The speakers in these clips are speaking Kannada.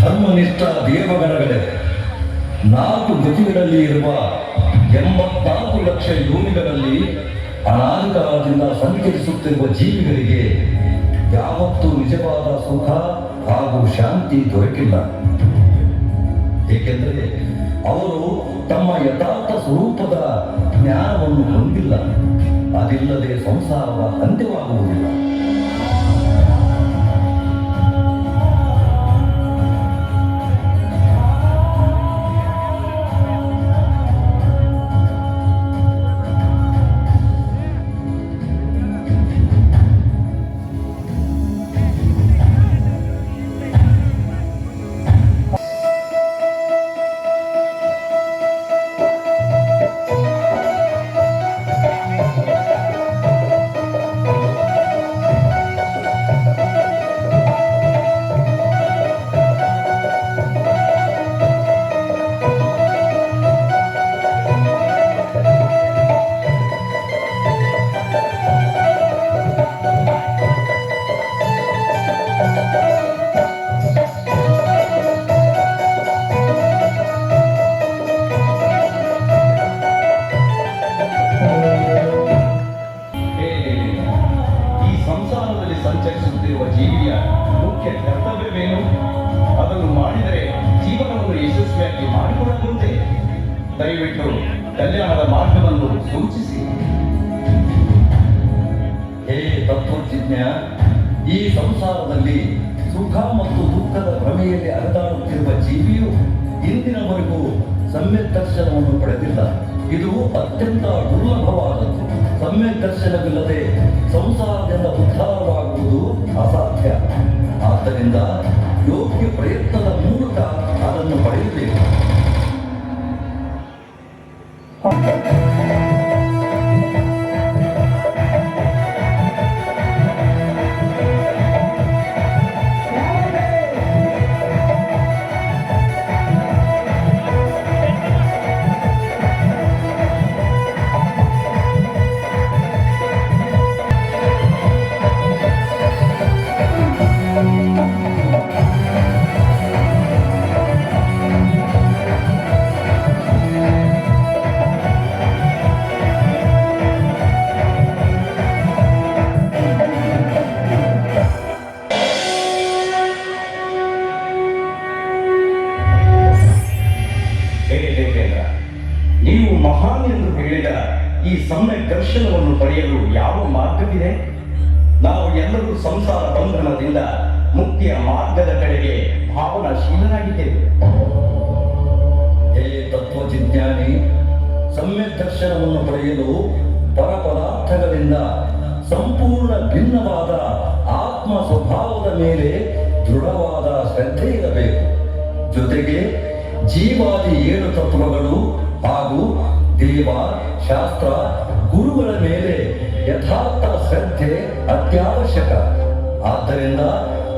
ಧರ್ಮನಿಷ್ಠ ದೇವಗಣಗಳೇ, 4 ಗತಿಗಳಲ್ಲಿ ಇರುವ 84 ಲಕ್ಷ ಯೋನಿಗಳಲ್ಲಿ ಅನಾದಿಕಾಲದಿಂದ ಸಂಚರಿಸುತ್ತಿರುವ ಜೀವಿಗಳಿಗೆ ಯಾವತ್ತೂ ನಿಜವಾದ ಸುಖ ಹಾಗೂ ಶಾಂತಿ ದೊರಕಿಲ್ಲ. ಏಕೆಂದರೆ ಅವರು ತಮ್ಮ ಯಥಾರ್ಥ ಸ್ವರೂಪದ ಜ್ಞಾನವನ್ನು ಹೊಂದಿಲ್ಲ. ಅದಿಲ್ಲದೆ ಸಂಸಾರದ ಅಂತ್ಯವಾಗುವುದಿಲ್ಲ. ಸಂಚರಿಸುತ್ತಿರುವ ಜೀವಿಯ ಮುಖ್ಯ ಕರ್ತವ್ಯವೇನು? ಅದನ್ನು ಮಾಡಿದರೆ ಜೀವನವನ್ನು ಯಶಸ್ವಿಯಾಗಿ ಮಾಡಿಕೊಳ್ಳಬಹುದೇ? ದಯವಿಟ್ಟು ಕಲ್ಯಾಣದ ಮಾರ್ಗವನ್ನು ಸೂಚಿಸಿ. ಹೇ ತತ್ವಜ್ಞ, ಈ ಸಂಸಾರದಲ್ಲಿ ಸುಖ ಮತ್ತು ದುಃಖದ ಭ್ರಮೆಯಲ್ಲಿ ಅಲೆದಾಡುತ್ತಿರುವ ಜೀವಿಯು ಇಂದಿನವರೆಗೂ ಸಮ್ಯಕ್ ದರ್ಶನವನ್ನು ಪಡೆದಿಲ್ಲ. ಇದು ಅತ್ಯಂತ ದುರ್ಲಭವಾದದ್ದು. ಸಮ್ಯಕ್ ದರ್ಶನವಿಲ್ಲದೆ ಸಂಸಾರದಿಂದ ಉದ್ಧಾರವಾಗುವುದು ಅಸಾಧ್ಯ. ಆದ್ದರಿಂದ ಯೋಗ್ಯ ಪ್ರಯತ್ನದ ಮೂಲಕ ಅದನ್ನು ಪಡೆಯಬೇಕು. ನೀವು ಮಹಾನ್ ಎಂದು ಹೇಳಿದ ಈ ಸಮ್ಯಕ್ ದರ್ಶನವನ್ನು ಪಡೆಯಲು ಯಾವ ಮಾರ್ಗವಿದೆ? ನಾವು ಎಲ್ಲರೂ ಸಂಸಾರ ಬಂಧನದಿಂದ ಮುಕ್ತಿಯ ಮಾರ್ಗದ ಕಡೆಗೆ ಭಾವನಾಶೀಲರಾಗಿದ್ದೇವೆ. ಹೇ ತತ್ವಜಿಜ್ಞಾನಿ, ಸಮ್ಯಕ್ ದರ್ಶನವನ್ನು ಪಡೆಯಲು ಪರಪದಾರ್ಥಗಳಿಂದ ಸಂಪೂರ್ಣ ಭಿನ್ನವಾದ ಆತ್ಮ ಸ್ವಭಾವದ ಮೇಲೆ ದೃಢವಾದ ಶ್ರದ್ಧೆ ಇರಬೇಕು. ಜೊತೆಗೆ ಜೀವಾದಿ 7 ತತ್ವಗಳು ಹಾಗೂ ದೇವ, ಶಾಸ್ತ್ರ, ಗುರುಗಳ ಮೇಲೆ ಯಥಾರ್ಥ ಶ್ರದ್ಧೆ ಅತ್ಯವಶ್ಯಕ. ಆದ್ದರಿಂದ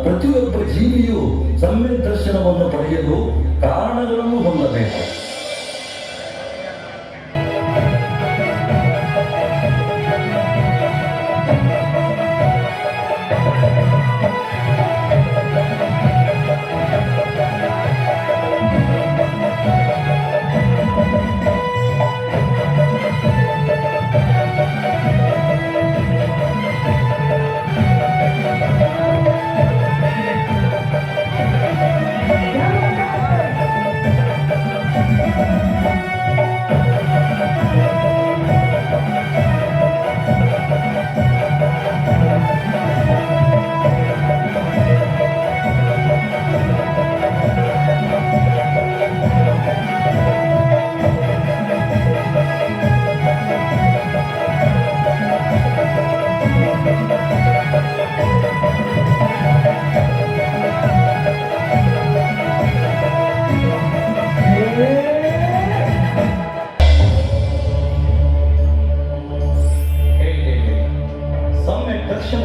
ಪ್ರತಿಯೊಬ್ಬ ಜೀವಿಯು ಸಮ್ಯಕ್ ದರ್ಶನವನ್ನು ಪಡೆಯಲು ಕಾರಣಗಳನ್ನು ಹೊಂದಬೇಕು.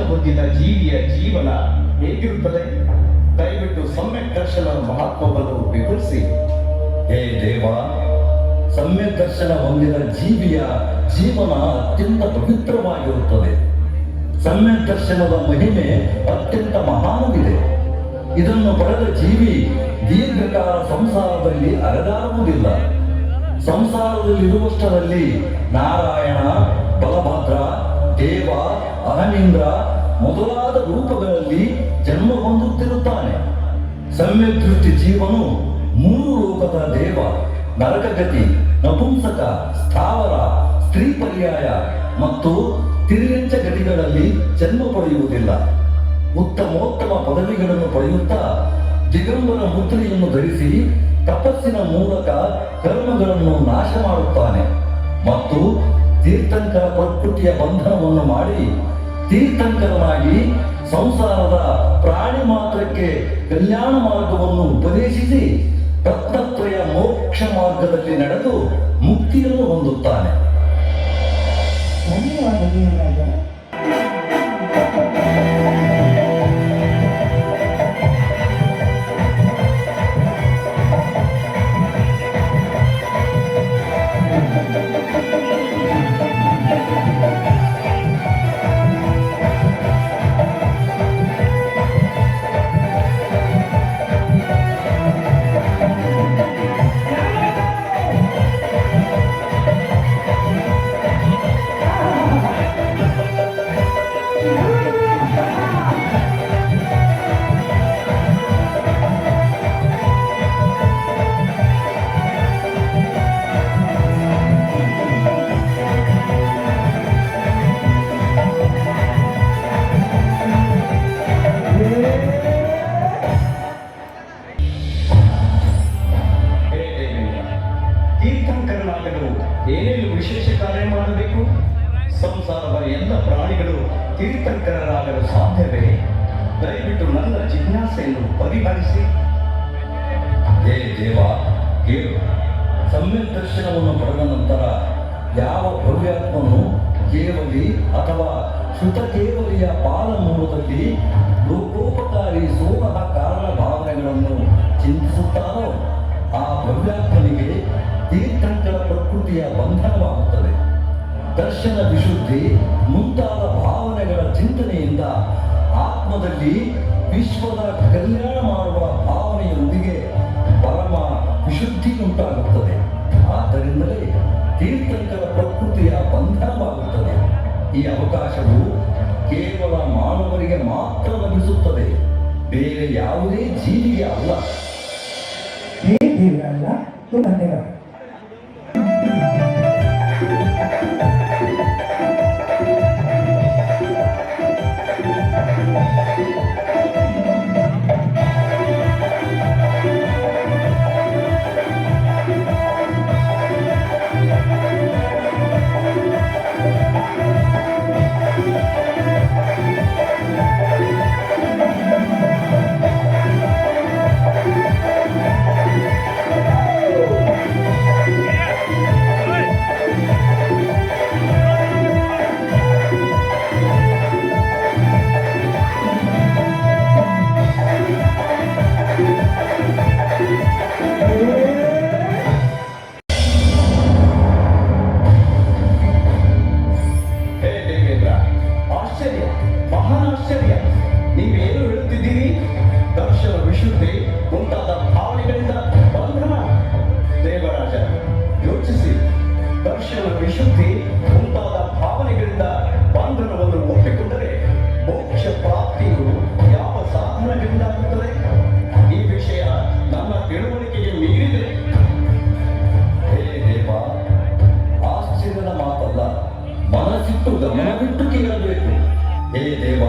ಹೊಂದಿದ ಜೀವಿಯ ಜೀವನ ಹೇಗಿರುತ್ತದೆ? ದಯವಿಟ್ಟು ಸಮ್ಯಕ್ ದರ್ಶನದ ಮಹತ್ವವನ್ನು ವಿವರಿಸಿ. ಹೇ ದೇವ, ಸಮ್ಯಕ್ ದರ್ಶನ ಹೊಂದಿದ ಜೀವಿಯ ಜೀವನ ಅತ್ಯಂತ ಪವಿತ್ರವಾಗಿರುತ್ತದೆ. ಸಮ್ಯಕ್ ದರ್ಶನದ ಮಹಿಮೆ ಅತ್ಯಂತ ಮಹಾನವಿದೆ. ಇದನ್ನು ಪಡೆದ ಜೀವಿ ದೀರ್ಘಕಾಲ ಸಂಸಾರದಲ್ಲಿ ಅಲೆದಾಡುವುದಿಲ್ಲ. ಸಂಸಾರದಲ್ಲಿರುವಷ್ಟರಲ್ಲಿ ನಾರಾಯಣ, ಬಲಭದ್ರ, ದೇವ, ಅಹನೀಂದ್ರ ಮೊದಲಾದ ರೂಪಗಳಲ್ಲಿ ಜನ್ಮ ಹೊಂದುತ್ತಿರುತ್ತಾನೆ. ಸಮ್ಯಕ್ ದೃಷ್ಟಿ ಜೀವನು ಮೂರು ಲೋಕದ ದೇವ, ನರಕಗತಿ, ನಪುಂಸಕ, ಸ್ಥಾವರ, ಸ್ತ್ರೀ ಪರ್ಯಾಯ ಮತ್ತು ತಿರ್ಯಂಚ ಗತಿಗಳಲ್ಲಿ ಜನ್ಮ ಪಡೆಯುವುದಿಲ್ಲ. ಉತ್ತಮೋತ್ತಮ ಪದವಿಗಳನ್ನು ಪಡೆಯುತ್ತಾ ದಿಗಂಬರ ಮುದ್ರೆಯನ್ನು ಧರಿಸಿ ತಪಸ್ಸಿನ ಮೂಲಕ ಕರ್ಮಗಳನ್ನು ನಾಶ ಮಾಡುತ್ತಾನೆ ಮತ್ತು ತೀರ್ಥಂಕರ ಪ್ರಕೃತಿಯ ಬಂಧನವನ್ನು ಮಾಡಿ ತೀರ್ಥಂಕರನಾಗಿ ಸಂಸಾರದ ಪ್ರಾಣಿ ಮಾತ್ರಕ್ಕೆ ಕಲ್ಯಾಣ ಮಾರ್ಗವನ್ನು ಉಪದೇಶಿಸಿ ರತ್ನತ್ರಯ ಮೋಕ್ಷ ಮಾರ್ಗದಲ್ಲಿ ನಡೆದು ಮುಕ್ತಿಯನ್ನು ಹೊಂದುತ್ತಾನೆ. ಧನ್ಯವಾದಗಳು ರಾಜ. ತೀರ್ಥಂಕರನಾಗಲು ಏನೇನು ವಿಶೇಷ ಕಾರ್ಯ ಮಾಡಬೇಕು? ಸಂಸಾರದ ಎಲ್ಲ ಪ್ರಾಣಿಗಳು ತೀರ್ಥಂಕರರಾಗಲು ಸಾಧ್ಯವೇ? ದಯವಿಟ್ಟು ನನ್ನ ಜಿಜ್ಞಾಸೆಯನ್ನು ಪರಿಹರಿಸಿ. ಹೇ ದೇವ, ಕೇಳು. ಸಮ್ಯಕ್ ದರ್ಶನವನ್ನು ಪಡೆದ ನಂತರ ಯಾವ ಭವ್ಯಾತ್ಮನು ಕೇವಲಿ ಅಥವಾ ಶ್ರುತ ಕೇವಲಿಯ ಪಾಲ ಮೂಲದಲ್ಲಿ ಲೋಕೋಪಕಾರಿ ಸೋಮಹ ಕಾರಣ ಭಾವನೆಗಳನ್ನು ಚಿಂತಿಸುತ್ತಾನೋ ಆ ಭವ್ಯಾತ್ಮನಿಗೆ ತೀರ್ಥಂಕರ ಪ್ರಕೃತಿಯ ಬಂಧನವಾಗುತ್ತದೆ. ದರ್ಶನ ವಿಶುದ್ಧಿ ಮುಂತಾದ ಭಾವನೆಗಳ ಚಿಂತನೆಯಿಂದ ಆತ್ಮದಲ್ಲಿ ವಿಶ್ವದ ಕಲ್ಯಾಣ ಮಾಡುವ ಭಾವನೆಯೊಂದಿಗೆ ಪರಮ ವಿಶುದ್ಧಿ ಉಂಟಾಗುತ್ತದೆ. ಆದ್ದರಿಂದಲೇ ತೀರ್ಥಂಕರ ಪ್ರಕೃತಿಯ ಬಂಧನವಾಗುತ್ತದೆ. ಈ ಅವಕಾಶವು ಕೇವಲ ಮಾನವರಿಗೆ ಮಾತ್ರ ಲಭಿಸುತ್ತದೆ, ಬೇರೆ ಯಾವುದೇ ಜೀವಿಗೆ ಅಲ್ಲ. ಹೇ ದೇವರಾಜ, ಧನ್ಯವಾದ. ಗಮನವಿಟ್ಟು ಕೇಳಬೇಕು. ಹೇ ದೇವ,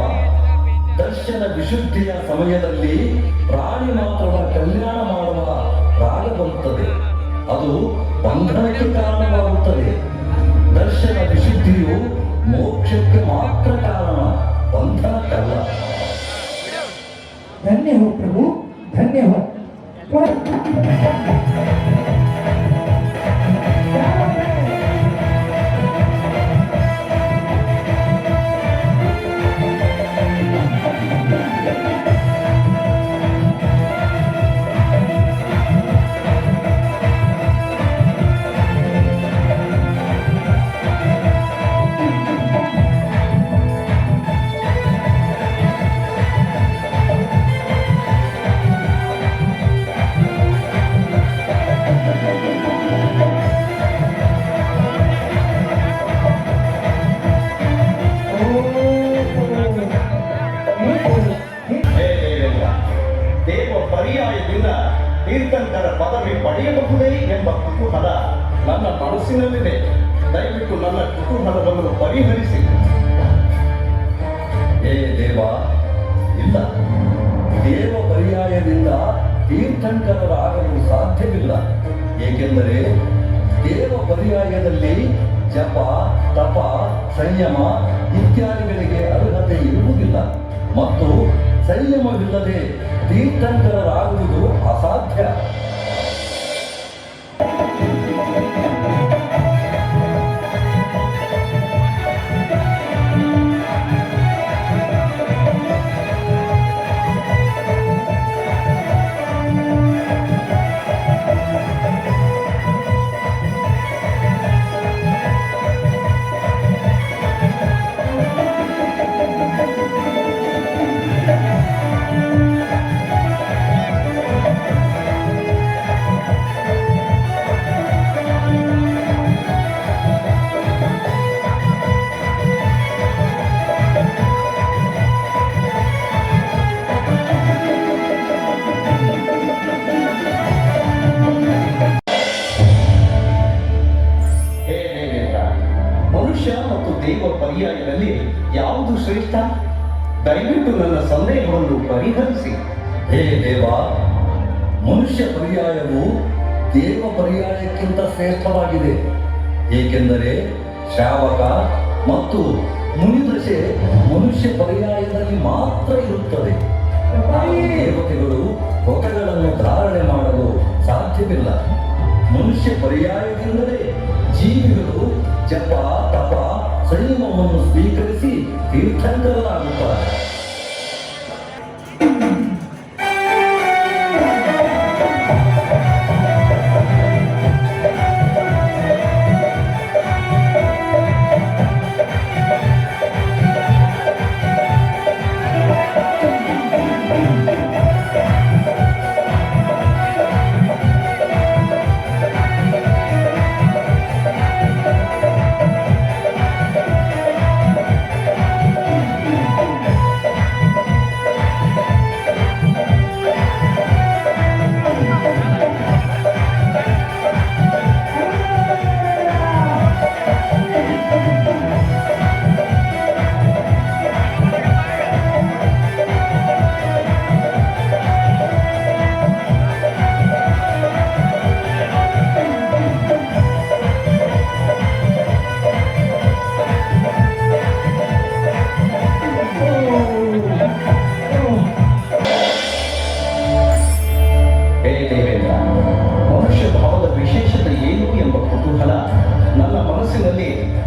ದರ್ಶನ ವಿಶುದ್ಧಿಯ ಸಮಯದಲ್ಲಿ ಪ್ರಾಣಿ ಮಾತ್ರದ ಕಲ್ಯಾಣ ಮಾಡುವ ರಾಗ ಬರುತ್ತದೆ. ಅದು ಬಂಧನಕ್ಕೆ ಕಾರಣವಾಗುತ್ತದೆ. ದರ್ಶನ ವಿಶುದ್ಧಿಯು ಮೋಕ್ಷಕ್ಕೆ ಮಾತ್ರ ಕಾರಣ, ಬಂಧನಕ್ಕಲ್ಲ. ಧನ್ಯ ಹೋ ಪ್ರಭು, ಧನ್ಯ ಹೋ. ಪರ್ಯಾಯದಿಂದ ತೀರ್ಥಂಕರ ಪದವಿ ಪಡೆಯಬಹುದೇ ಎಂಬ ಕುತೂಹಲ ನನ್ನ ಮನಸ್ಸಿನಲ್ಲಿದೆ. ದಯವಿಟ್ಟು ನನ್ನ ಕುತೂಹಲವನ್ನು ಪರಿಹರಿಸಿ. ಹೇ ದೇವ, ಇಲ್ಲ, ದೇವ ಪರ್ಯಾಯದಿಂದ ತೀರ್ಥಂಕರರಾಗಲು ಸಾಧ್ಯವಿಲ್ಲ. ಏಕೆಂದರೆ ದೇವ ಪರ್ಯಾಯದಲ್ಲಿ ಜಪ, ತಪ, ಸಂಯಮ ಇತ್ಯಾದಿಗಳಿಗೆ ಅರ್ಹತೆ ಇರುವುದಿಲ್ಲ ಮತ್ತು ಸಂಯಮವಿಲ್ಲದೆ ತೀರ್ಥಂಕರರಾಗುವುದು ಅಸಾಧ್ಯ. ದೇವ ಪರ್ಯಾಯದಲ್ಲಿ ಯಾವುದು ಶ್ರೇಷ್ಠ? ದಯವಿಟ್ಟು ನನ್ನ ಸಂದೇಹವನ್ನು ಪರಿಹರಿಸಿ. ಹೇ ದೇವ, ಮನುಷ್ಯ ಪರ್ಯಾಯವು ದೇವ ಪರ್ಯಾಯಕ್ಕಿಂತ ಶ್ರೇಷ್ಠವಾಗಿದೆ. ಏಕೆಂದರೆ ಶ್ರಾವಕ ಮತ್ತು ಮುನಿದಶೆ ಮನುಷ್ಯ ಪರ್ಯಾಯದಲ್ಲಿ ಮಾತ್ರ ಇರುತ್ತದೆ. ದೇವತೆಗಳು ಹೊಕಗಳನ್ನು ಧಾರಣೆ ಮಾಡಲು ಸಾಧ್ಯವಿಲ್ಲ. ಮನುಷ್ಯ ಪರ್ಯಾಯದಿಂದಲೇ ಜೀವಿಗಳು ಜಪ, ತಪ, ಸಂಯಮವನ್ನು ಸ್ವೀಕರಿಸಿ ತೀರ್ಥಂಕರರಾಗುತ್ತಾರೆ.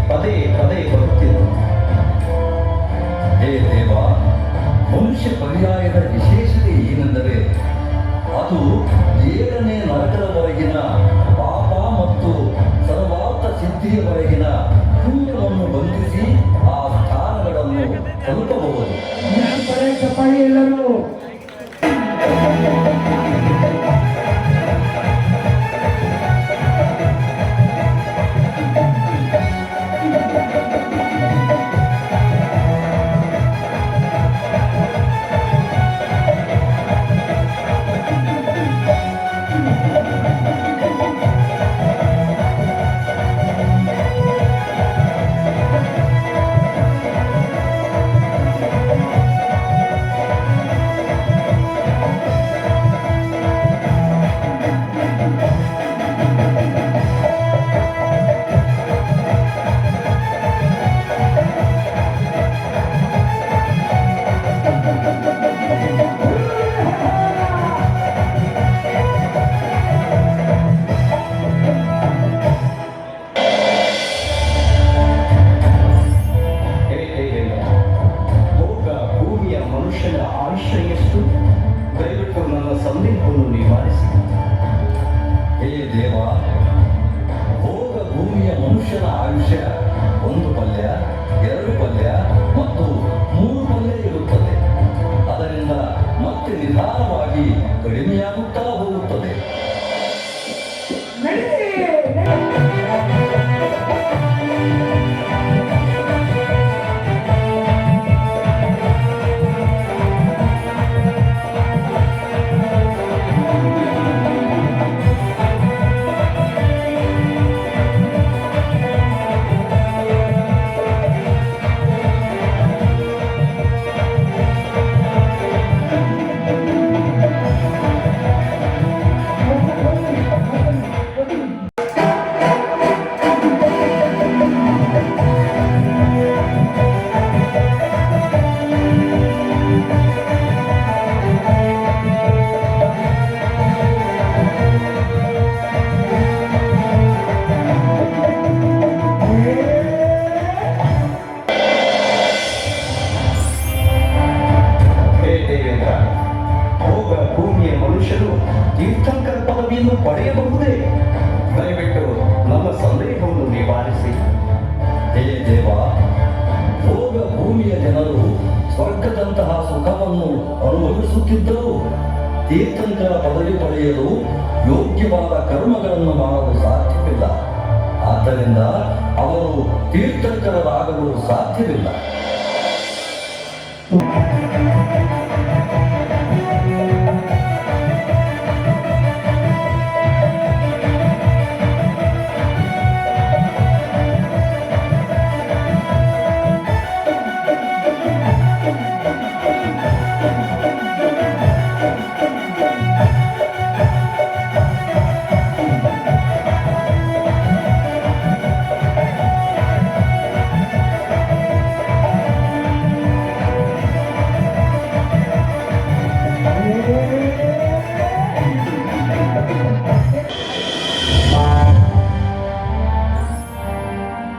ಪದೇ ಪದೇ ಬರುತ್ತಿತ್ತು. ಹೇ ದೇವ, ಮನುಷ್ಯ ಪರ್ಯಾಯದ ವಿಶೇಷತೆ ಏನೆಂದರೆ ಅದು 7ನೇ ನರಕದವರೆಗಿನ ಪಾಪ ಮತ್ತು ಸರ್ವಾರ್ಥ ಸಿದ್ಧಿಯವರೆಗಿನ ಪುಣ್ಯವನ್ನು ಬಂಧಿಸಿ ಆ ಸ್ಥಾನಗಳನ್ನು ತಲುಪಬಹುದು. ಚಪ್ಪಾಳಿ ಎಲ್ಲರೂ. ಸಂದೇಹವನ್ನು ನಿವಾರಿಸಿ. ಹೇ ದೇವ, ಭೋಗ ಭೂಮಿಯ ಮನುಷ್ಯನ ಆಯುಷ್ಯ 1 ಪಲ್ಯ, 2 ಪಲ್ಯ ಮತ್ತು 3 ಪಲ್ಯ ಇರುತ್ತದೆ. ಅದರಿಂದ ಮತ್ತೆ ನಿಧಾನವಾಗಿ ಕಡಿಮೆಯಾಗುತ್ತಾ ಹೋಗುತ್ತದೆ. ತೀರ್ಥಂಕರ ಪದವಿಯನ್ನು ಪಡೆಯಬಹುದೇ? ದಯವಿಟ್ಟು ನಮ್ಮ ಸಂದೇಹವನ್ನು ನಿವಾರಿಸಿ. ಹೇ ದೇವ, ಭೋಗ ಭೂಮಿಯ ಜನರು ಸ್ವರ್ಗದಂತಹ ಸುಖವನ್ನು ಅನುಭವಿಸುತ್ತಿದ್ದರೂ ತೀರ್ಥಂಕರ ಪದವಿ ಪಡೆಯಲು ಯೋಗ್ಯವಾದ ಕರ್ಮಗಳನ್ನು ಮಾಡಲು ಸಾಧ್ಯವಿಲ್ಲ. ಆದ್ದರಿಂದ ಅವರು ತೀರ್ಥಂಕರರಾಗಲು ಸಾಧ್ಯವಿಲ್ಲ.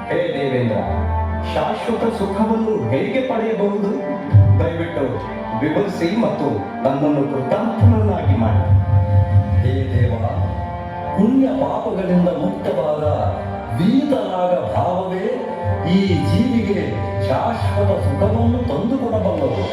ಹೇ ದೇವೇಂದ್ರ, ಶಾಶ್ವತ ಸುಖವನ್ನು ಹೇಗೆ ಪಡೆಯಬಹುದು? ದಯವಿಟ್ಟು ವಿವರಿಸಿ ಮತ್ತು ನನ್ನನ್ನು ಕೃತಾರ್ಥನನ್ನಾಗಿ ಮಾಡಿ. ಹೇ ದೇವ, ಪುಣ್ಯ ಪಾಪಗಳಿಂದ ಮುಕ್ತವಾದ ವೀತರಾಗ ಭಾವವೇ ಈ ಜೀವಿಗೆ ಶಾಶ್ವತ ಸುಖವನ್ನು ತಂದುಕೊಡಬಲ್ಲದು.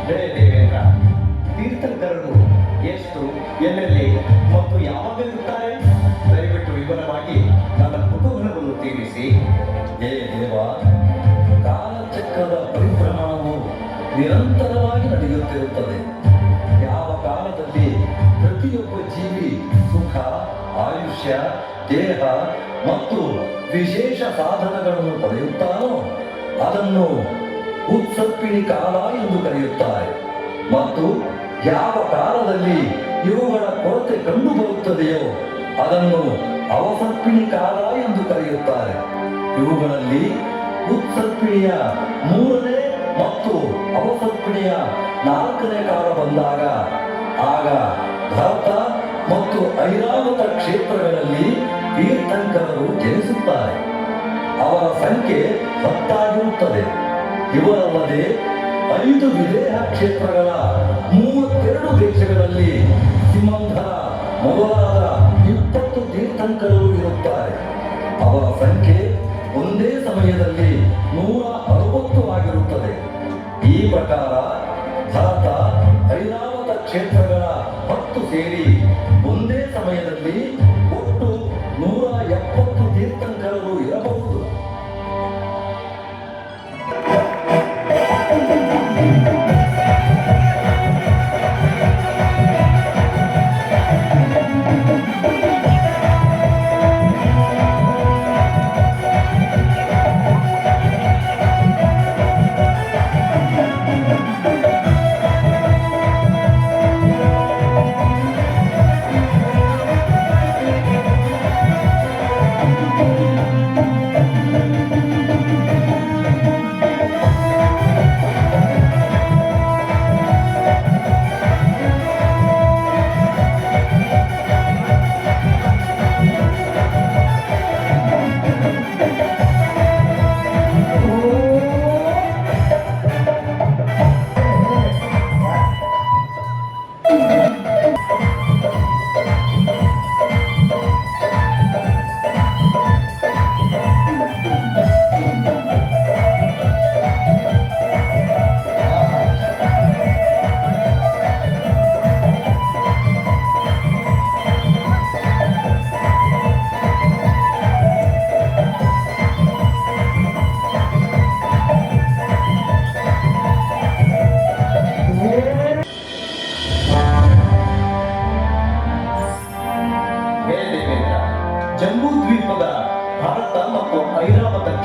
ಹೇ ದೇವೇಂದ್ರ, ತೀರ್ಥಂಕರರು ಎಷ್ಟು, ಎಲ್ಲೆಲ್ಲಿ ಮತ್ತು ಯಾವಾಗ ಇರುತ್ತಾರೆ? ದಯವಿಟ್ಟು ವಿವರವಾಗಿ ನನ್ನ ಕುತೂಹಲವನ್ನು ತೀರಿಸಿ. ಹೇ ದೇವ, ಕಾಲಚಕ್ರದ ಪರಿಭ್ರಮಣವು ನಿರಂತರವಾಗಿ ನಡೆಯುತ್ತಿರುತ್ತದೆ. ಯಾವ ಕಾಲದಲ್ಲಿ ಪ್ರತಿಯೊಬ್ಬ ಜೀವಿ ಸುಖ, ಆಯುಷ್ಯ, ದೇಹ ಮತ್ತು ವಿಶೇಷ ಸಾಧನಗಳನ್ನು ಪಡೆಯುತ್ತಾನೋ ಅದನ್ನು ಉತ್ಸರ್ಪಿಣಿ ಕಾಲ ಎಂದು ಕರೆಯುತ್ತಾರೆ. ಮತ್ತು ಯಾವ ಕಾಲದಲ್ಲಿ ಇವುಗಳ ಕೊರತೆ ಕಂಡುಬರುತ್ತದೆಯೋ ಅದನ್ನು ಅವಸರ್ಪಿಣಿ ಕಾಲ ಎಂದು ಕರೆಯುತ್ತಾರೆ. ಇವುಗಳಲ್ಲಿ ಉತ್ಸರ್ಪಿಣಿಯ 3ನೇ ಮತ್ತು ಅವಸರ್ಪಿಣಿಯ 4ನೇ ಕಾಲ ಬಂದಾಗ ಆಗ ಭರತ ಮತ್ತು ಐರಾವತ ಕ್ಷೇತ್ರಗಳಲ್ಲಿ ತೀರ್ಥಂಕರರು ಜನಿಸುತ್ತಾರೆ. ಅವರ ಸಂಖ್ಯೆ 10 ಆಗಿರುತ್ತದೆ. ಇವರಲ್ಲದೆ 5 ವಿದೇಹ ಕ್ಷೇತ್ರಗಳ 32 ದೇಶಗಳಲ್ಲಿ ಸಿಮಂಧರ ಮೊದಲಾದ 20 ತೀರ್ಥಂಕರರು ಇರುತ್ತಾರೆ. ಅವರ ಸಂಖ್ಯೆ ಒಂದೇ ಸಮಯದಲ್ಲಿ 160 ಆಗಿರುತ್ತದೆ. ಈ ಪ್ರಕಾರ ಭರತ ಐರಾವತ ಕ್ಷೇತ್ರಗಳ 10 ಸೇರಿ ಒಂದೇ ಸಮಯದಲ್ಲಿ ಒಟ್ಟು 170 ತೀರ್ಥಂಕರರು ಇರಬಹುದು.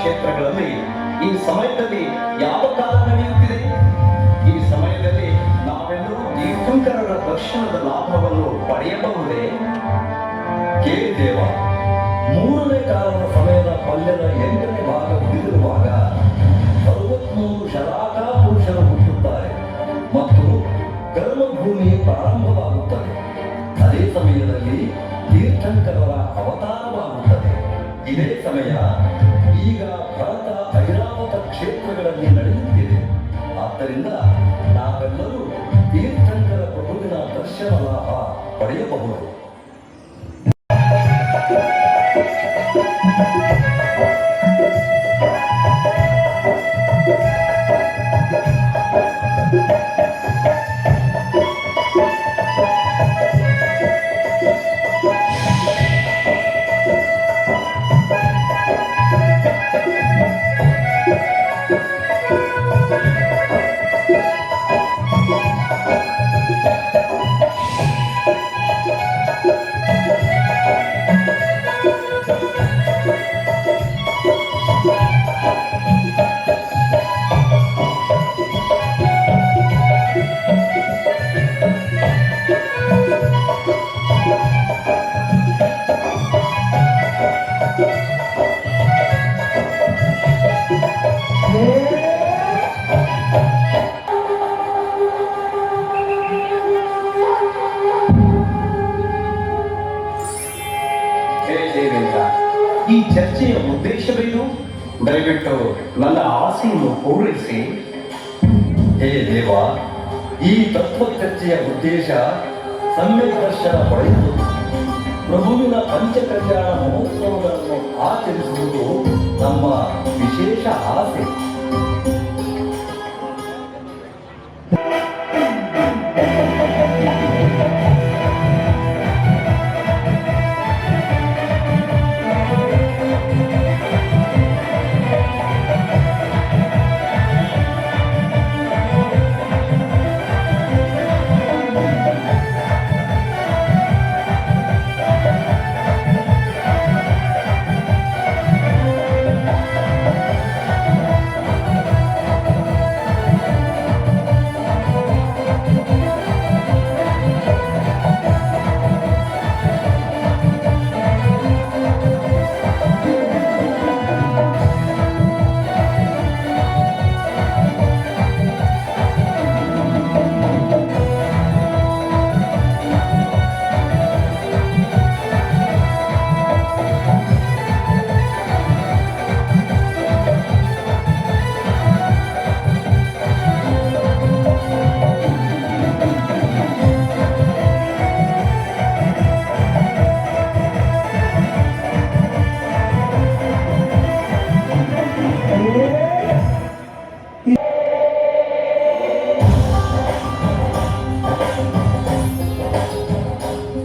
ಕ್ಷೇತ್ರಗಳಲ್ಲಿ ಈ ಸಮಯದಲ್ಲಿ ಯಾವ ಕಾಲ ನಡೆಯುತ್ತಿದೆ? ಈ ಸಮಯದಲ್ಲಿ ನಾವೆಲ್ಲರೂ ತೀರ್ಥಂಕರರ ದರ್ಶನದ ಲಾಭವನ್ನು ಪಡೆಯಬಹುದೇ? ಕೇಳಿ ದೇವ, ಮೂರನೇ ಕಾಲದ ಸಮಯದ ಪಲ್ಯದ 8ನೇ ಭಾಗ ಉಳಿದಿರುವಾಗ 63 ಶಲಾಕಾ ಪುರುಷರು ಹುಟ್ಟುತ್ತಾರೆ ಮತ್ತು ಕರ್ಮಭೂಮಿ ಪ್ರಾರಂಭವಾಗುತ್ತದೆ. ಅದೇ ಸಮಯದಲ್ಲಿ ತೀರ್ಥಂಕರರ ಅವತಾರವಾಗುತ್ತದೆ. ಇದೇ ಸಮಯ ಈಗ ಭರತ ಐರಾವತ ಕ್ಷೇತ್ರಗಳಲ್ಲಿ ನಡೆಯುತ್ತಿದೆ. ಆದ್ದರಿಂದ ನಾವೆಲ್ಲರೂ ತೀರ್ಥಂಕರ ಪ್ರಭುವಿನ ದರ್ಶನ ಲಾಭ ಪಡೆಯಬಹುದು. ಹೇ ದೇವೇಂದ್ರ, ಈ ಚರ್ಚೆಯ ಉದ್ದೇಶವೇನು? ದಯವಿಟ್ಟು ನನ್ನ ಆಸೆಯನ್ನು ಪೂರೈಸಿ. ಹೇ ದೇವ, ಈ ತತ್ವ ಚರ್ಚೆಯ ಉದ್ದೇಶ ಸಮ್ಯಕ್ ದರ್ಶನ ಪಡೆಯುವುದು. ಪ್ರಭುವಿನ ಪಂಚಕಲ್ಯಾಣ ಮಹೋತ್ಸವಗಳನ್ನು ಆಚರಿಸುವುದು ನಮ್ಮ ವಿಶೇಷ ಆಸೆ.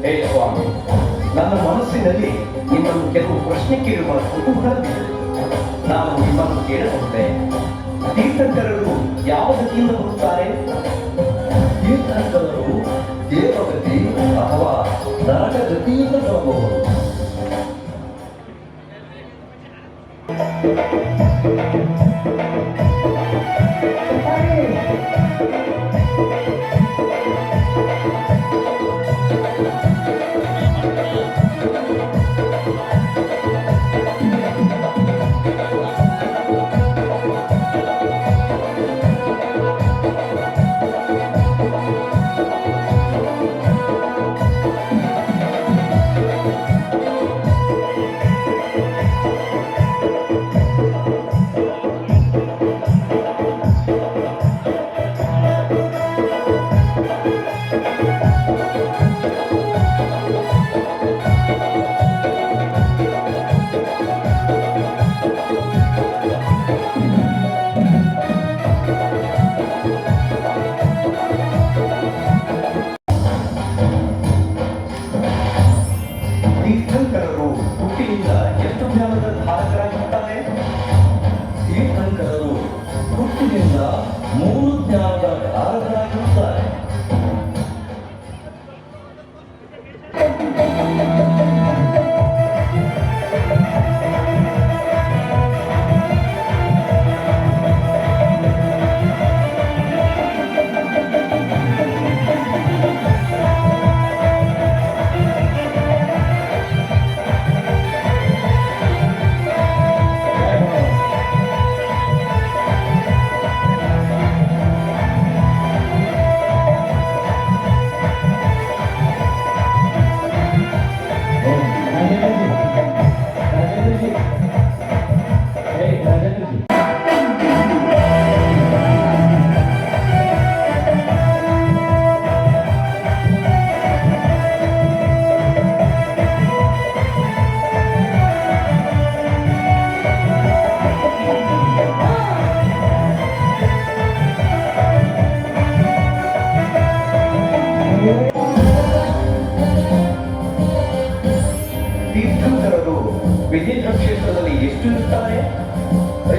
ಹೇ ಸ್ವಾಮಿ, ನನ್ನ ಮನಸ್ಸಿನಲ್ಲಿ ನಿಮ್ಮನ್ನು ಕೆಲವು ಪ್ರಶ್ನೆ ಕೇಳುವ ಕುತೂಹಲವಿದೆ. ನಾನು ನಿಮ್ಮನ್ನು ಕೇಳಬಹುದೇ? ತೀರ್ಥಂಕರರು ಯಾವ ಗತಿಯಿಂದ ಬರುತ್ತಾರೆ? ತೀರ್ಥಂಕರರು ದೇವಗತಿ ಅಥವಾ ನರಕ ಗತಿಯಿಂದ ಬರಬಹುದು.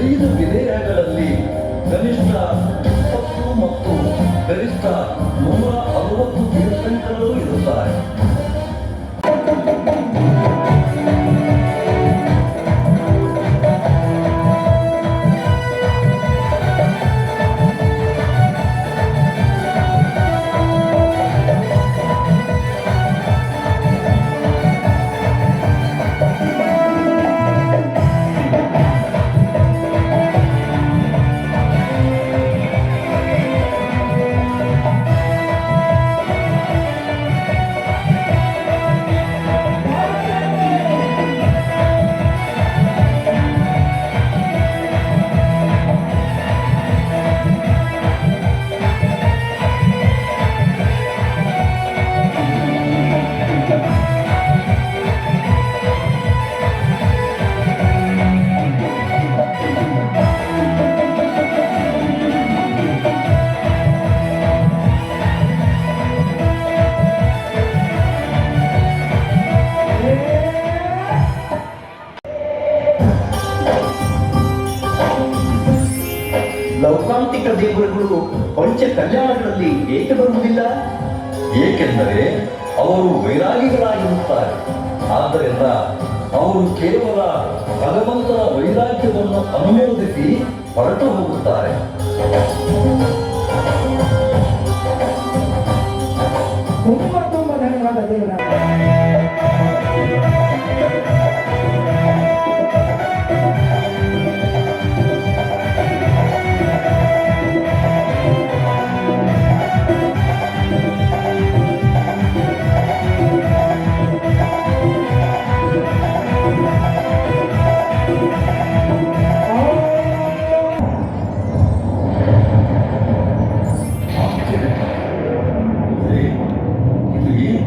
5 ವಿಲೇಯಗಳಲ್ಲಿ ಕನಿಷ್ಠ 20 ಮತ್ತು ಗರಿಷ್ಠ 160 ತೀರ್ಥಂಕರರು ಇರುತ್ತಾರೆ. ಲೌಕಾಂತಿಕ ದೇವರುಗಳು ಪಂಚ ಕಲ್ಯಾಣಗಳಲ್ಲಿ ಏಕೆ ಬರುವುದಿಲ್ಲ? ಏಕೆಂದರೆ ಅವರು ವೈರಾಗಿಗಳಾಗಿರುತ್ತಾರೆ. ಆದ್ದರಿಂದ ಅವರು ಕೇವಲ ಭಗವಂತನ ವೈರಾಗ್ಯವನ್ನು ಅನುಮೋದಿಸಿ ಹೊರಟು ಹೋಗುತ್ತಾರೆ. ತುಂಬ ಧನ್ಯವಾದ ದೇವರ. ಇದು ಏನು?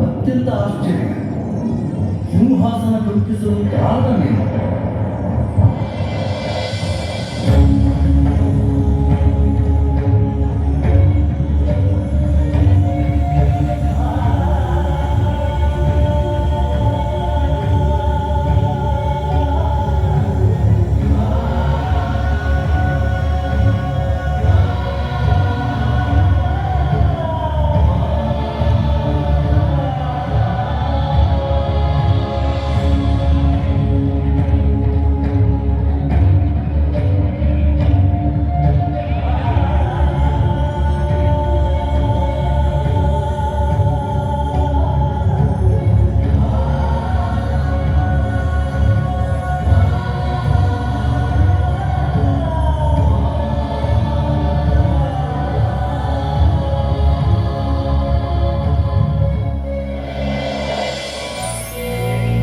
ಅತ್ಯಂತ ಆಶ್ಚರ್ಯ. ಸಿಂಹಾಸನ ಕಲ್ಪಿಸಲು ಕಾರಣವೇನು?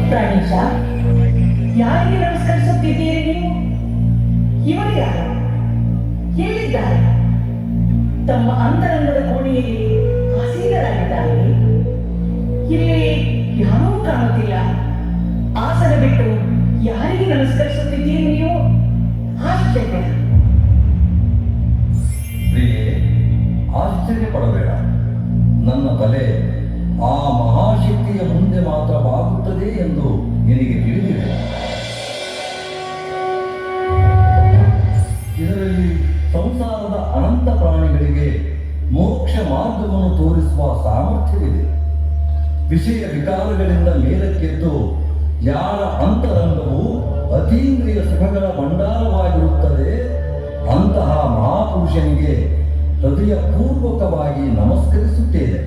ಪ್ರಾಣೇಶ, ಯಾರಿಗೆ ನಮಸ್ಕರಿಸುತ್ತಿದ್ದೀರಿ ನೀವು? ಇವರು ಯಾರು? ಎಲ್ಲಿದ್ದಾರೆ? ತಮ್ಮ ಅಂತರಂಗದ ಕೋಣೆಯಲ್ಲಿ ಆಸೀನರಾಗಿದ್ದಾರೆ. ಇಲ್ಲಿ ಯಾರೂ ಕಾಣುತ್ತಿಲ್ಲ. ಆಸನ ಬಿಟ್ಟು ಯಾರಿಗೆ ನಮಸ್ಕರಿಸುತ್ತಿದ್ದೀರಿ ನೀವು? ಆಶ್ಚರ್ಯ. ಪ್ರಿಯೆ, ಆಶ್ಚರ್ಯ ಪಡಬೇಡ. ನನ್ನ ತಲೆ ಆ ಮಹಾಶಕ್ತಿಯ ಮುಂದೆ ಮಾತ್ರ ಬಾಗುತ್ತದೆ ಎಂದು ನಿನಗೆ ತಿಳಿದಿದೆ. ಇದರಲ್ಲಿ ಸಂಸಾರದ ಅನಂತ ಪ್ರಾಣಿಗಳಿಗೆ ಮೋಕ್ಷ ಮಾರ್ಗವನ್ನು ತೋರಿಸುವ ಸಾಮರ್ಥ್ಯವಿದೆ. ವಿಷಯ ವಿಕಾರಗಳಿಂದ ಮೇಲಕ್ಕೆದ್ದು ಯಾರ ಅಂತರಂಗವು ಅತೀಂದ್ರಿಯ ಸುಖಗಳ ಭಂಡಾರವಾಗಿರುತ್ತದೆ, ಅಂತಹ ಮಹಾಪುರುಷನಿಗೆ ಹೃದಯಪೂರ್ವಕವಾಗಿ ನಮಸ್ಕರಿಸುತ್ತೇನೆ.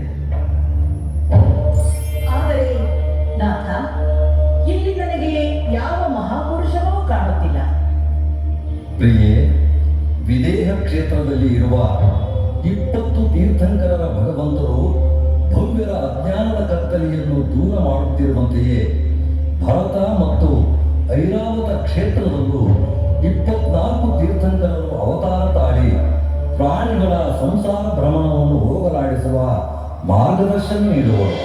ಆದರೆ ನಾಥ, ಇಲ್ಲಿ ನನಗೆ ಯಾವ ಮಹಾಪುರುಷನೂ ಕಾಣುತ್ತಿಲ್ಲ. ಪ್ರಿಯೆ, ವಿದೇಹ ಕ್ಷೇತ್ರದಲ್ಲಿ ಇರುವ 20 ತೀರ್ಥಂಕರರ ಭಗವಂತರು ಭವ್ಯರ ಅಜ್ಞಾನದ ಕತ್ತಲೆಯನ್ನು ದೂರ ಮಾಡುತ್ತಿರುವಂತೆಯೇ ಭರತ ಮತ್ತು ಐರಾವತ ಕ್ಷೇತ್ರದಲ್ಲೂ 24 ತೀರ್ಥಂಕರರು ಅವತಾರ ತಾಳಿ ಪ್ರಾಣಿಗಳ ಸಂಸಾರ ಭ್ರಮಣವನ್ನು ಹೋಗಲಾಡಿಸುವ ಮಾರ್ಗದರ್ಶನ ನೀಡುವರು.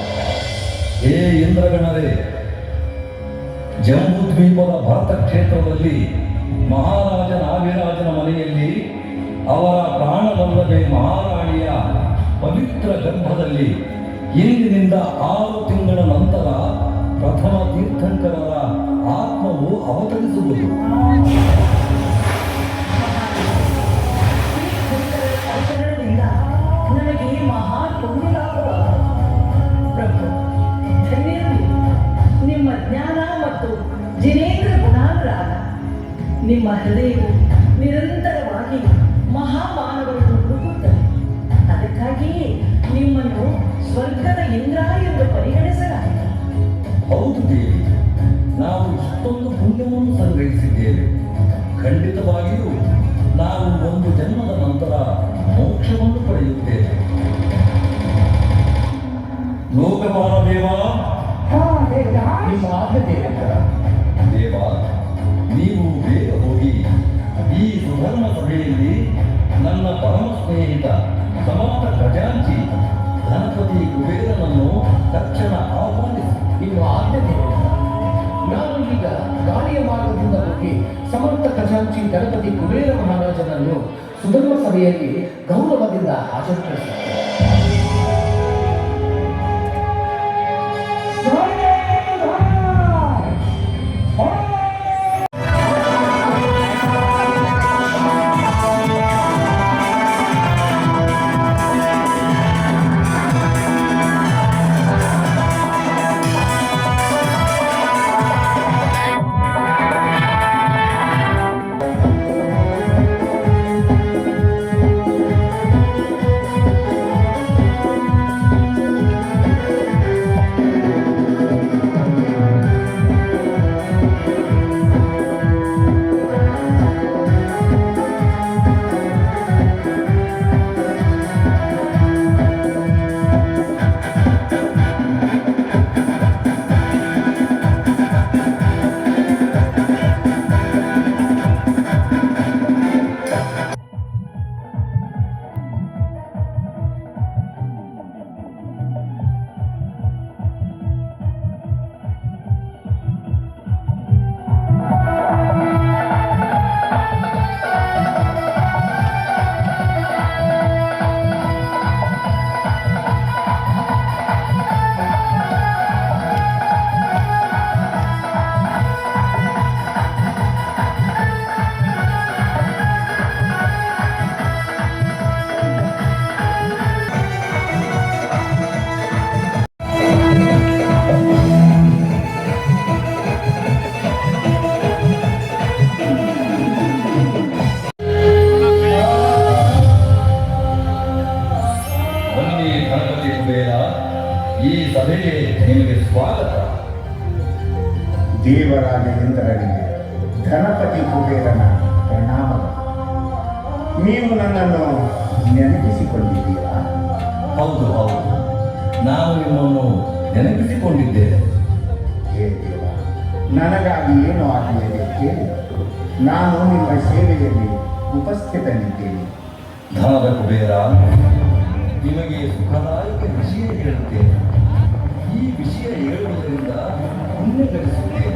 ಹೇ ಇಂದ್ರಗಣರೇ, ಜಂಬೂ ದ್ವೀಪದ ಭರತ ಕ್ಷೇತ್ರದಲ್ಲಿ ಮಹಾರಾಜ ನಾಗರಾಜನ ಮನೆಯಲ್ಲಿ ಅವರ ಪ್ರಾಣವಲ್ಲದೆ ಮಹಾರಾಣಿಯ ಪವಿತ್ರ ಗರ್ಭದಲ್ಲಿ ಇಂದಿನಿಂದ 6 ತಿಂಗಳ ನಂತರ ಪ್ರಥಮ ತೀರ್ಥಂಕರರ ಆತ್ಮವು ಅವತರಿಸುವುದು. ನಿಮ್ಮ ಹೃದಯವು ನಿರಂತರವಾಗಿ ಮಹಾಮಾನವರನ್ನು ಹುಡುಕುತ್ತದೆ. ಅದಕ್ಕಾಗಿಯೇ ನಿಮ್ಮನ್ನು ಸ್ವರ್ಗದ ಇಂದ್ರ ಎಂದು ಪರಿಗಣಿಸಲಾಯಿತು. ಹೌದು ದೇವಿ, ನಾವು ಇಷ್ಟೊಂದು ಪುಣ್ಯವನ್ನು ಸಂಗ್ರಹಿಸಿದ್ದೇವೆ. ಖಂಡಿತವಾಗಿಯೂ ನಾವು ಒಂದು ಜನ್ಮದ ನಂತರ ಮೋಕ್ಷವನ್ನು ಪಡೆಯುತ್ತೇವೆ. ಲೋಕಪಾಲ ದೇವ, ಹಾ ದೇವರಾಜ್. ನಿಮ್ಮ ಆಜ್ಞೆ ದೇವೇಂದ್ರ. ದೇವ, ನೀವು ಬೇಗ ಹೋಗಿ ಈ ಸುಧರ್ಮ ಸಭೆಯಲ್ಲಿ ನನ್ನ ಪರಮ ಸ್ನೇಹಿತ ಸಮಾನ ಖಜಾಂಚಿ ಧನಪತಿ ಕುಬೇರನನ್ನು ತಕ್ಷಣ ಆಹ್ವಾನಿಸಿ. ನಿಮ್ಮ ಆಜ್ಞೆ ದೇವೇಂದ್ರ. ನಾನು ಈಗ ಗಾಳಿಯ ಮಾರ್ಗದಿಂದ ಹೋಗಿ ಸಮರ್ಥ ಖಜಾಂಚಿ ಗಣಪತಿ ಕುಬೇರ ಮಹಾರಾಜನನ್ನು ಸುಧರ್ಮ ಸಭೆಯಲ್ಲಿ ಗೌರವದಿಂದ ಹಾಜರುಪಡಿಸುತ್ತೇನೆ. ಬನ್ನಿ ಗಣಪತಿ ಕುಬೇರ, ಈ ಸಭೆಗೆ ನಿಮಗೆ ಸ್ವಾಗತ. ದೇವರಾಜ ಇಂದ್ರನಿಗೆ ಗಣಪತಿ ಕುಬೇರನ ಪ್ರಣಾಮಗಳು. ನೀವು ನನ್ನನ್ನು ನೆನಪಿಸಿಕೊಂಡಿದ್ದೀರಾ? ಹೌದು ಹೌದು, ನಾವು ನಿಮ್ಮನ್ನು ನೆನಪಿಸಿಕೊಂಡಿದ್ದೇವೆ. ಹೇ ದೇವ, ನನಗಾಗಿ ಏನು ಆಜ್ಞೆಯಿದೆ ಕೇಳಿ. ನಾನು ನಿಮ್ಮ ಸೇವೆಯಲ್ಲಿ ಉಪಸ್ಥಿತನಿದ್ದೇನೆ. ಧನದ ಕುಬೇರ, ನಿಮಗೆ ಸುಖದಾಯಕ ವಿಷಯ ಹೇಳುತ್ತೇನೆ. ಈ ವಿಷಯ ಹೇಳುವುದರಿಂದ ಪುಣ್ಯ ಗಳಿಸುತ್ತೇನೆ.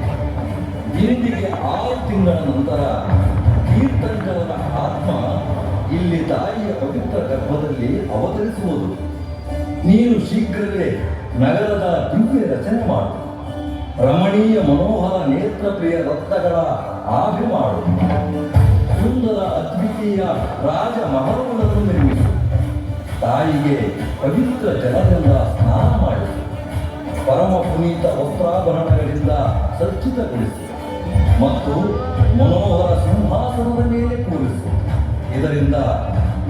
ಇಂದಿಗೆ 6 ತಿಂಗಳ ನಂತರ ತೀರ್ಥಂಕರನ ಆತ್ಮ ಇಲ್ಲಿ ತಾಯಿಯ ಪವಿತ್ರ ಗರ್ಭದಲ್ಲಿ ಅವತರಿಸುವುದು. ನೀನು ಶೀಘ್ರವೇ ನಗರದ ದಿವ್ಯ ರಚನೆ ಮಾಡು. ರಮಣೀಯ ಮನೋಹರ ನೇತ್ರಪ್ರಿಯ ರತ್ನಗಳ ಆಭೆ ಮಾಡು. ಸುಂದರ ಅದ್ವಿತೀಯ ರಾಜಮಹಲಗಳನ್ನು ನಿರ್ಮಿಸು. ತಾಯಿಗೆ ಪವಿತ್ರ ಜಲದಿಂದ ಸ್ನಾನ ಮಾಡಿಸು. ಪರಮ ಪುನೀತ ವಸ್ತ್ರಾಭರಣಗಳಿಂದ ಸಜ್ಜಿತಗೊಳಿಸು ಮತ್ತು ಮನೋಹರ ಸಿಂಹಾಸನದ ಮೇಲೆ ಕೂರಿಸು. ಇದರಿಂದ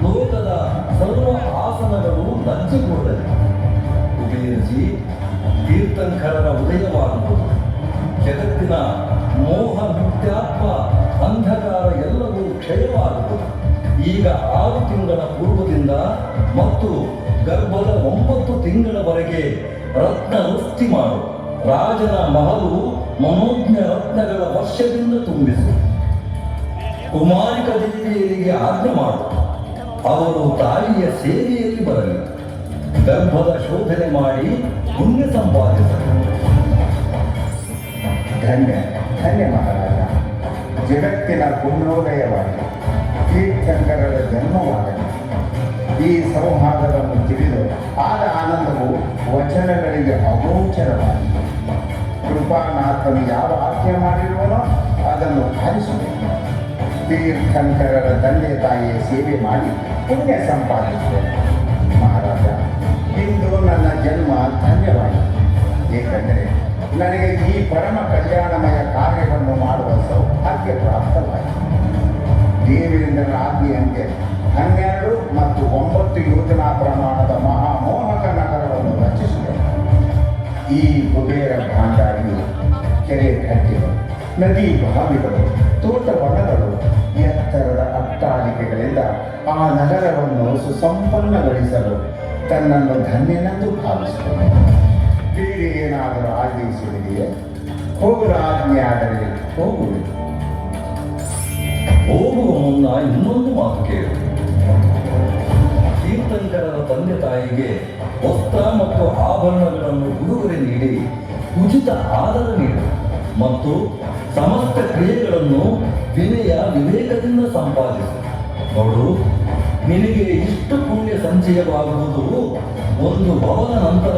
ಲೋಕದ ಸರ್ವ ಆಸನಗಳು ಲಜ್ಜೆಗೊಳ್ಳಲಿ. ಕುಬೇರಜಿ, ತೀರ್ಥಂಕರರ ಉದಯವಾಗುವುದು. ಜಗತ್ತಿನ ಮೋಹ ಮಿಥ್ಯಾತ್ಮ ಅಂಧಕಾರ ಎಲ್ಲವೂ ಕ್ಷಯವಾಗುವುದು. ಈಗ 6 ತಿಂಗಳ ಪೂರ್ವದಿಂದ ಮತ್ತು ಗರ್ಭದ 9 ತಿಂಗಳವರೆಗೆ ರತ್ನ ವೃಷ್ಟಿ ಮಾಡು. ರಾಜನ ಮಹಲು ಮನೋಜ್ಞ ರತ್ನಗಳ ವರ್ಷದಿಂದ ತುಂಬಿಸು. ಕುಮಾರಿಕ ದೇವಿಯರಿಗೆ ಆಜ್ಞೆ ಮಾಡು. ಅವರು ತಾಯಿಯ ಸೇವೆಯಲ್ಲಿ ಬರಲಿ. ಗರ್ಭದ ಶೋಧನೆ ಮಾಡಿ ಪುಣ್ಯ ಸಂಪಾದಿಸಲಿ. ಧನ್ಯ ಧನ್ಯ ಮಹಾರಾಜ. ಜಗತ್ತಿನ ಪುಣ್ಯೋದಯವಾಗಿ ತೀರ್ಥಂಕರರ ಜನ್ಮವಾಗಲಿ. ಈ ಸೌಹಾರ್ದವನ್ನು ತಿಳಿದು ಆದ ಆನಂದವು ವಚನಗಳಿಗೆ ಅಗೋಚರವಾಗಿದೆ. ಕೃಪಾನಾಥನು ಯಾವ ಆಜ್ಞೆ ಮಾಡಿರುವನೋ ಅದನ್ನು ಪಾಲಿಸಬೇಕು. ತೀರ್ಥಂಕರರ ತಂದೆ ತಾಯಿಯ ಸೇವೆ ಮಾಡಿ ಪುಣ್ಯ ಸಂಪಾದಿಸುತ್ತೇನೆ. ಮಹಾರಾಜ, ಇಂದು ನನ್ನ ಜನ್ಮ ಧನ್ಯವಾಯಿತು. ಏಕೆಂದರೆ ನನಗೆ ಈ ಪರಮ ಕಲ್ಯಾಣಮಯ ಕಾರ್ಯವನ್ನು ಮಾಡುವ ಸೌಭಾಗ್ಯ ಪ್ರಾಪ್ತವಾಯಿತು. ದೇವೇಂದ್ರನ ಆಜ್ಞೆಯಂತೆ 12 ಮತ್ತು 9 ಯೋಜನಾ ಪ್ರಮಾಣದ ಮಹಾಮೋಹಕ ನಗರವನ್ನು ರಚಿಸಿದೆ. ಈ ಕುಬೇರ ಭಾಂಡಾರಿಯು ಕೆರೆ ಕಟ್ಟೆಗಳು, ನದಿ ಬಾವಿಗಳು, ತೋಟ ವನಗಳು, ಎತ್ತರದ ಅಟ್ಟಾಲಿಕೆಗಳಿಂದ ಆ ನಗರವನ್ನು ಸುಸಂಪನ್ನಗೊಳಿಸಲು ತನ್ನನ್ನು ಧನ್ಯನೆಂದು ಭಾವಿಸಿದನು. ಬೇರೆ ಏನಾದರೂ ಆದೇಶವಿದೆಯೇ? ಹೋಗುವ ಆಜ್ಞೆ ಆದರೆ ಹೋಗುವೆ. ಹೋಗುವ ಮುನ್ನ ಇನ್ನೊಂದು ಮಾತು ಕೇಳು. ತೀರ್ಥಂಕರರ ತಂದೆ ತಾಯಿಗೆ ವಸ್ತ್ರ ಮತ್ತು ಆಭರಣಗಳನ್ನು ಉಡುಗೊರೆ ನೀಡಿ ಉಚಿತ ಆದರ ನೀಡು ಮತ್ತು ಸಮಸ್ತ ಕ್ರಿಯೆಗಳನ್ನು ವಿನಯ ವಿವೇಕದಿಂದ ಸಂಪಾದಿಸು. ನೋಡು, ನಿನಗೆ ಇಷ್ಟು ಪುಣ್ಯ ಸಂಚಯವಾಗುವುದು ಒಂದು ಭವನ ನಂತರ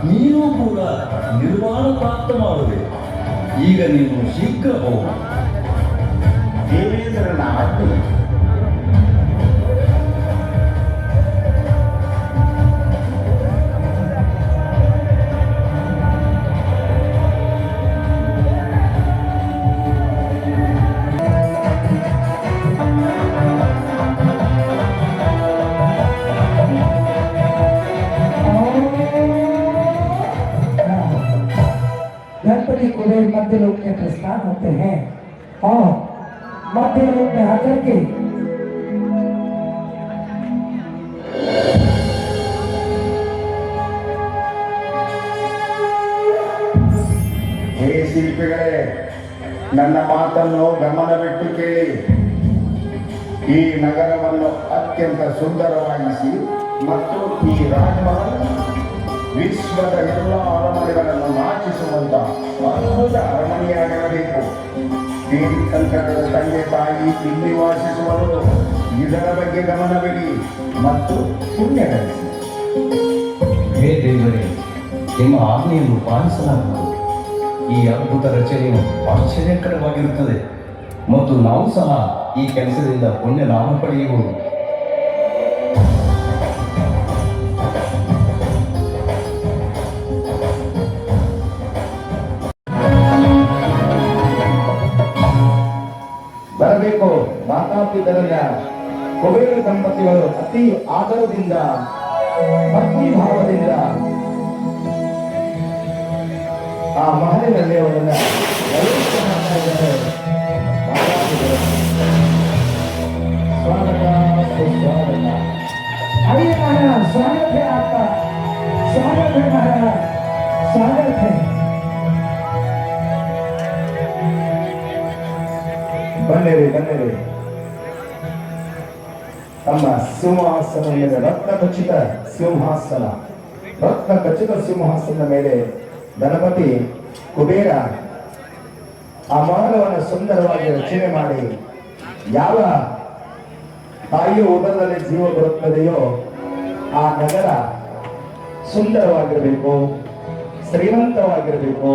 ನೀನು ಕೂಡ ನಿರ್ವಾಣ ಪ್ರಾಪ್ತ ಮಾಡುವೆ. ಈಗ ನೀನು ಶೀಘ್ರ ಹೋಗು. ದೇವೇಂದ್ರನ ಆಜ್ಞೆ. गणपति कुबेर मध्य लोक में प्रस्थान होते हैं और मध्य लोक में आकर के ಹೇ ಶಿಲ್ಪಿಗಳೇ, ನನ್ನ ಮಾತನ್ನು ಗಮನವಿಟ್ಟು ಕೇಳಿ. ಈ ನಗರವನ್ನು ಅತ್ಯಂತ ಸುಂದರವಾಗಿಸಿ ಮತ್ತು ಈ ರಾಜಮಹಲ್ ವಿಶ್ವದ ಎಲ್ಲ ಅರಮನೆಗಳನ್ನು ನಾಚಿಸುವಂತ ಅದ್ಭುತ ಅರಮನೆಯಾಗಿರಬೇಕು. ತೀರ್ಥಂಕರರ ತಂದೆ ತಾಯಿ ಇಲ್ಲಿ ವಾಸಿಸುವರು. ಇದರ ಬಗ್ಗೆ ಗಮನವಿಡಿ ಮತ್ತು ಪುಣ್ಯ ಗಳಿಸಿ. ಹೇ ದೇವರೇ, ನಿಮ್ಮ ಆಜ್ಞೆಯನ್ನು ಪಾಲಿಸಲಾಗುವುದು. ಈ ಅದ್ಭುತ ರಚನೆಯು ಆಶ್ಚರ್ಯಕರವಾಗಿರುತ್ತದೆ ಮತ್ತು ನಾವು ಸಹ ಈ ಕೆಲಸದಿಂದ ಪುಣ್ಯ ಲಾಭ ಪಡೆಯುವುದು. ಬರಬೇಕು. ಮಾತಾಪಿತರನ್ನ ಕುಬೇರ ದಂಪತಿಗಳು ಅತಿ ಆದರದಿಂದ ಭಕ್ತಿ ಭಾವದಿಂದ ಆ ಮಹಲಿನಲ್ಲಿ ಅವರನ್ನ ಪ್ರವೇಶ ಮಾಡ್ತಾ ಇದ್ದಾರೆ. ಮಾತಾಪಿತರು ಸ್ವಾಗತ ಸುಸ್ವಾಗತ. आइए महाराज, स्वागत है आपका, स्वागत है महाराज, स्वागत है। ಬನ್ನಿರಿ ಬನ್ನಿರಿ. ತಮ್ಮ ಸಿಂಹಾಸನ ಮೇಲೆ ರತ್ನ ಖಚಿತ ಸಿಂಹಾಸನ, ರತ್ನ ಖಚಿತ ಸಿಂಹಾಸನದ ಮೇಲೆ ಗಣಪತಿ ಕುಬೇರ ಆ ಮಹಲವನ್ನು ಸುಂದರವಾಗಿ ರಚನೆ ಮಾಡಿ, ಯಾವ ತಾಯಿಯ ಉದರದಲ್ಲಿ ಜೀವ ಬರುತ್ತದೆಯೋ ಆ ನಗರ ಸುಂದರವಾಗಿರಬೇಕು, ಶ್ರೀಮಂತವಾಗಿರಬೇಕು,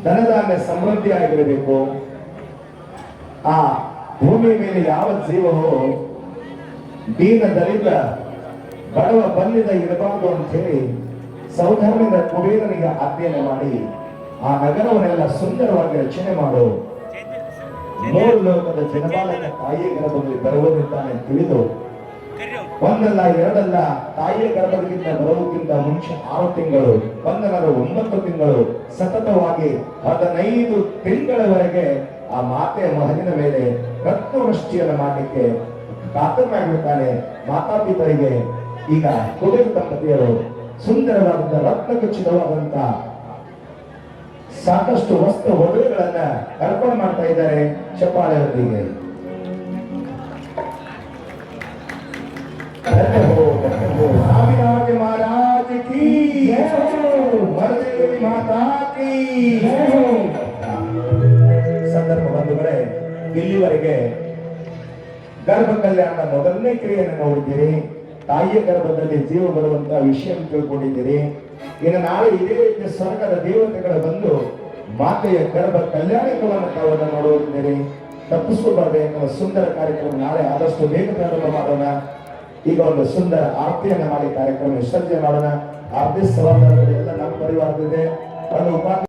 ಧನಧಾನ್ಯ ಸಮೃದ್ಧಿ ಆಗಿರಬೇಕು. ಆ ಭೂಮಿ ಮೇಲೆ ಯಾವ ಜೀವವೋ ದೀನ ದಲಿತ ಬಡವ ಬಲ್ಲಿದ ಇರಬಾರದು ಅಂತ ಹೇಳಿ ಸೌಧರ್ಮದ ಕುಬೇರನಿಗೆ ಆಜ್ಞೆ ಮಾಡಿ ಆ ನಗರವನ್ನೆಲ್ಲ ಸುಂದರವಾಗಿ ರಚನೆ ಮಾಡು. ಮೂರು ಲೋಕದ ಜನಬಾಲಕ ತಾಯಿಯ ಗರ್ಭದಲ್ಲಿ ಬರುವುದಿದ್ದಾನೆ ತಿಳಿದು ಒಂದಲ್ಲ ಎರಡಲ್ಲ, ತಾಯಿಯ ಗರ್ಭದಿಂದ ಬರುವುದಕ್ಕಿಂತ ಮುಂಚೆ 6 ತಿಂಗಳು, 9 ತಿಂಗಳು ಸತತವಾಗಿ 15 ತಿಂಗಳವರೆಗೆ ಆ ಮಾತೆಯ ಮಹಲಿನ ಮೇಲೆ ರತ್ನವೃಷ್ಟಿಯನ್ನು ಮಾಡಲಿಕ್ಕೆ ಕಾತರನಾಗಿರುತ್ತಾನೆ. ಮಾತಾಪಿತರಿಗೆ ಈಗ ಕುಬೇರ ದಂಪತಿಯರು ಸುಂದರವಾದಂತ ರತ್ನ ಖಚಿತವಾದಂತ ಸಾಕಷ್ಟು ವಸ್ತು ಒಡವೆಗಳನ್ನ ಅರ್ಪಣೆ ಮಾಡ್ತಾ ಇದ್ದಾರೆ ಚಪ್ಪಾಳೆಯೊಂದಿಗೆ. स्वामीनाथ महाराज की जय हो, वरदेवी माता की जय हो. ಸಂದರ್ಭ ಬಂಧುಗಳೇ, ಇಲ್ಲಿವರೆಗೆ ಗರ್ಭ ಕಲ್ಯಾಣದ ಮೊದಲನೇ ಕ್ರಿಯೆಯನ್ನು ನೋಡಿದ್ದೀರಿ. ತಾಯಿಯ ಗರ್ಭದಲ್ಲಿ ಜೀವ ಬರುವಂತಹ ವಿಷಯ ತಿಳ್ಕೊಂಡಿದ್ದೀರಿ. ಇನ್ನು ನಾಳೆ ಇದೇ ರೀತಿ ಸ್ವರ್ಗದ ದೇವತೆಗಳು ಬಂದು ಮಾತೆಯ ಗರ್ಭ ಕಲ್ಯಾಣಕವನ್ನು ತಾವನ್ನು ನೋಡುತ್ತಿದ್ದೀರಿ. ತಪ್ಪಿಸ್ಕೊಬಾರದು ಸುಂದರ ಕಾರ್ಯಕ್ರಮ ನಾಳೆ ಆದಷ್ಟು ಬೇಗ ಪ್ರಾರಂಭ ಮಾಡೋಣ. ಈಗ ಒಂದು ಸುಂದರ ಆರತಿಯನ್ನು ಮಾಡಿ ಕಾರ್ಯಕ್ರಮ ವಿಸರ್ಜನೆ ಮಾಡೋಣ. ಆರತಿ ಸವಾಲುಗಳು ಎಲ್ಲ ನಮ್ಮ ಪರಿವಾರದಿದೆ. ಒಂದು